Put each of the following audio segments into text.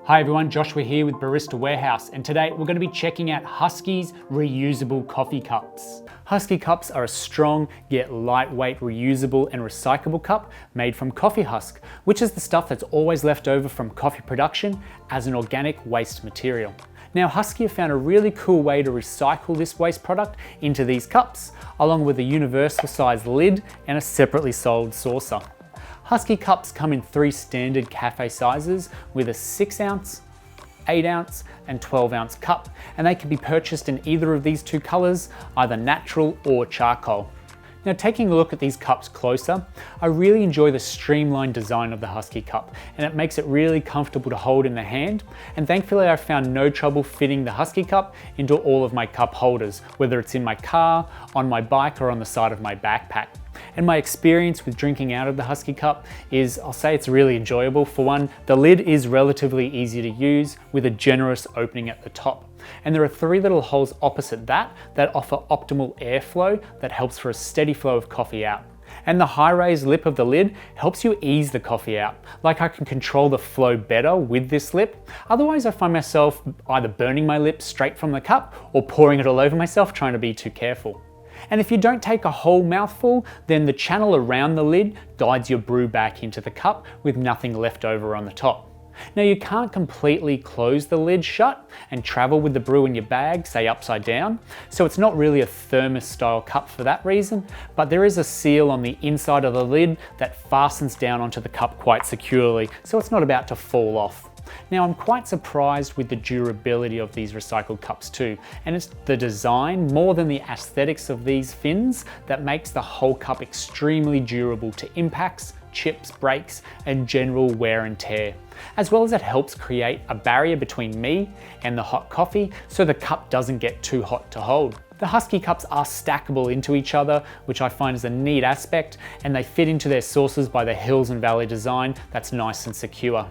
Hi everyone, Joshua here with Barista Warehouse, and today we're going to be checking out Huskee's reusable coffee cups. Huskee cups are a strong yet lightweight reusable and recyclable cup made from coffee husk, which is the stuff that's always left over from coffee production as an organic waste material. Now Huskee have found a really cool way to recycle this waste product into these cups, along with a universal size lid and a separately sold saucer. Huskee cups come in 3 standard cafe sizes with a 6 ounce, 8 ounce and 12 ounce cup, and they can be purchased in either of these 2 colors, either natural or charcoal. Now taking a look at these cups closer, I really enjoy the streamlined design of the Huskee cup, and it makes it really comfortable to hold in the hand, and thankfully I've found no trouble fitting the Huskee cup into all of my cup holders, whether it's in my car, on my bike or on the side of my backpack. And my experience with drinking out of the Huskee cup is, I'll say it's really enjoyable. For one, the lid is relatively easy to use with a generous opening at the top. And there are 3 little holes opposite that offer optimal airflow that helps for a steady flow of coffee out. And the high raised lip of the lid helps you ease the coffee out. Like I can control the flow better with this lip. Otherwise I find myself either burning my lip straight from the cup or pouring it all over myself trying to be too careful. And if you don't take a whole mouthful, then the channel around the lid guides your brew back into the cup with nothing left over on the top. Now you can't completely close the lid shut and travel with the brew in your bag, say upside down, so it's not really a thermos style cup for that reason, but there is a seal on the inside of the lid that fastens down onto the cup quite securely, so it's not about to fall off. Now I'm quite surprised with the durability of these recycled cups too, and it's the design more than the aesthetics of these fins that makes the whole cup extremely durable to impacts, chips, breaks and general wear and tear, as well as it helps create a barrier between me and the hot coffee so the cup doesn't get too hot to hold. The Huskee cups are stackable into each other, which I find is a neat aspect, and they fit into their saucers by the Hills and Valley design that's nice and secure.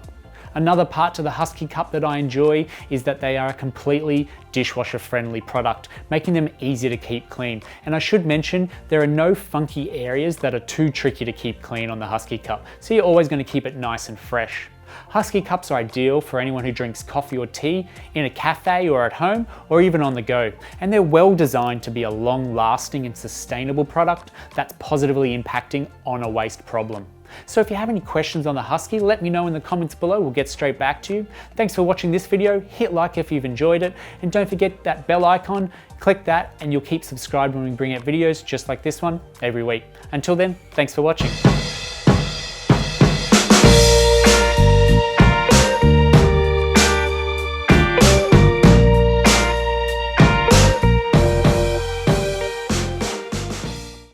Another part to the Huskee cup that I enjoy is that they are a completely dishwasher friendly product, making them easy to keep clean. And I should mention, there are no funky areas that are too tricky to keep clean on the Huskee cup, so you're always going to keep it nice and fresh. Huskee cups are ideal for anyone who drinks coffee or tea in a cafe or at home or even on the go. And they're well designed to be a long-lasting and sustainable product that's positively impacting on a waste problem. So if you have any questions on the Huskee, let me know in the comments below, we'll get straight back to you. Thanks for watching this video, hit like if you've enjoyed it, and don't forget that bell icon, click that and you'll keep subscribed when we bring out videos just like this one every week. Until then, thanks for watching.